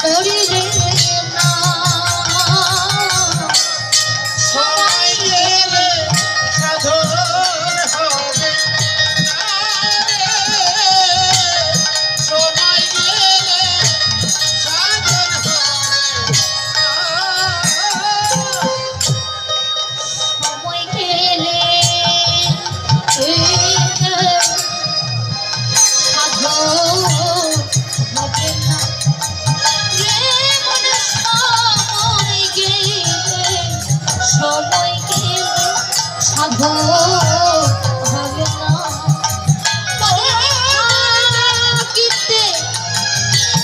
করিলে না সময় গেলে সাধন হবে না রে। সময় গেলে সাধন হবে না। সময় গেলে সাধন হবে না রে মন সময় গেলে সাধন হবে না থাকিতে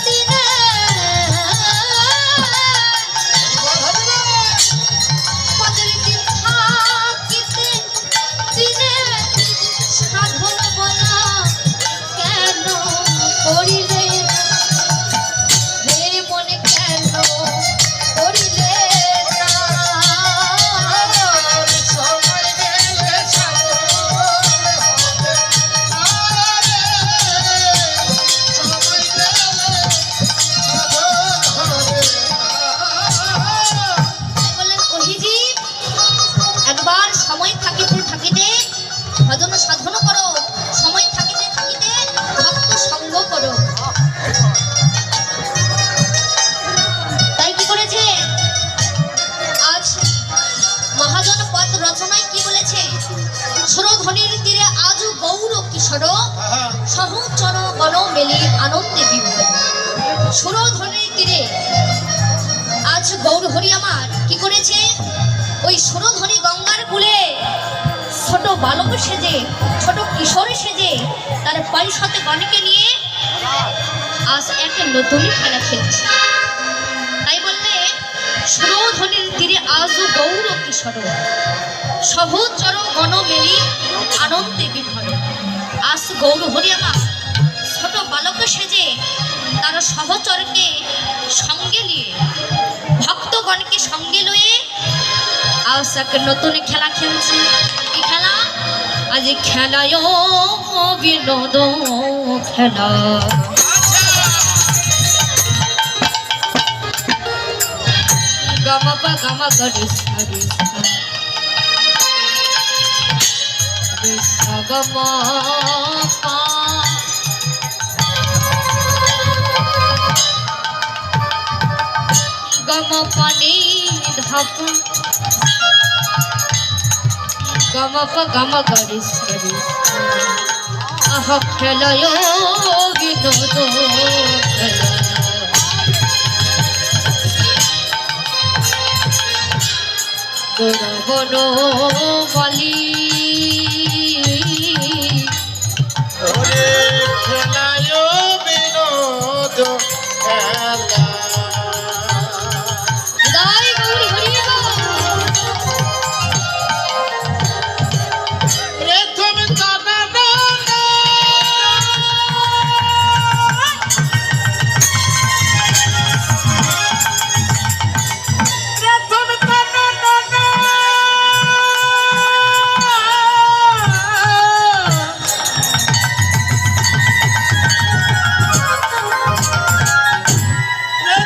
দিনে পদের দিন থাকিতে দিনে সাধন বলা কেন করিলে হে মনে কেন করিলে না সময় গেলে সাধন হবে না রে। সময় গেলে সাধন হবে না। বললেন ওহিজি একবার সময় থাকিতে থাকিতে ভজন সাধন করো, সময় থাকিতে থাকিতে ভক্ত সঙ্গ করো। তাই কি করেছে আজ মহাজন পদ রচনায় কি বলেছে? সুরধ্বনির তীরে আজ গৌর কিশোর সহচর গণ মেলে আনন্দে বিভোর। সুরধ্বনির তীরে আজ গৌর হরি আমার কি করেছে? ওই সুরধ্বনি গঙ্গার কূলে ছোট বালক সেজে, ছোট কিশোর সেজে তার পরিষদে গণকে নিয়ে আজ একটা নতুন খেলা খেলছে। তাই বললে সুরধ্বনির তীরে আজ গৌর কিশোর সহচর গণ মেলি আনন্দে বিভোর। আজ গৌর হরি আমার ছোট বালক সেজে তার সহচরকে সঙ্গে নিয়ে, ভক্তগণকে সঙ্গে লয়ে আজ এক নতুন খেলা খেলছে। কি খেলা? আজ খেলায় বিনোদ খেলা। গমপা গম গরি সরি গম গম পানি ধাপ গমপ গম গরি সরি আহ খেলায় বিনোদ খেলা। বন বলি ওরে খেলায় বিনোদ খেলা। দাই গৌরী হরি রে তুমি জানা না রে তুমি জানা না রে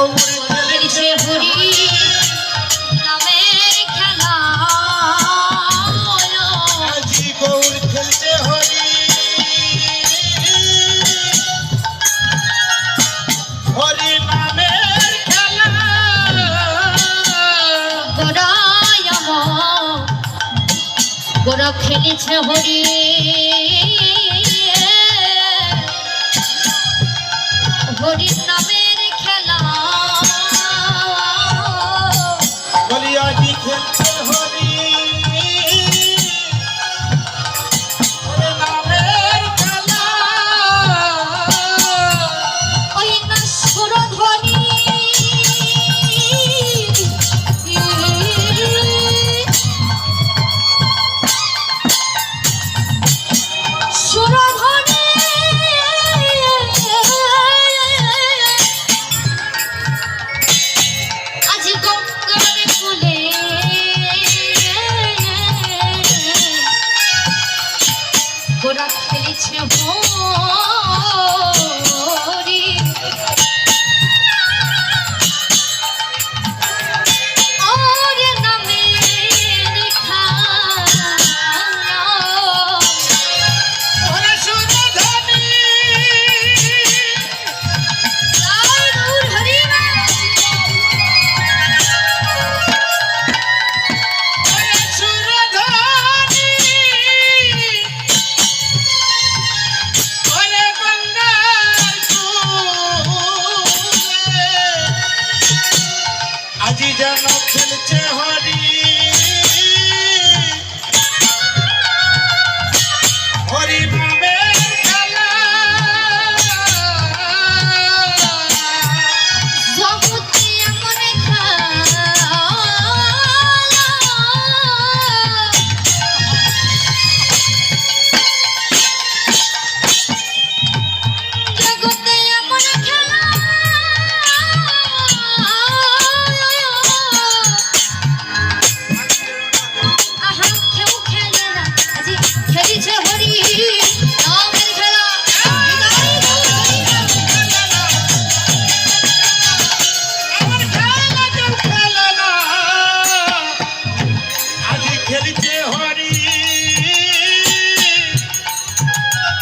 গৌর খেলছে হরি নামের খেলা আজি গৌর খেলছে হরি হরি নামের খেলা গোরা খেলেছে হরি হরির নামের খেলা বলি আজি খেলছে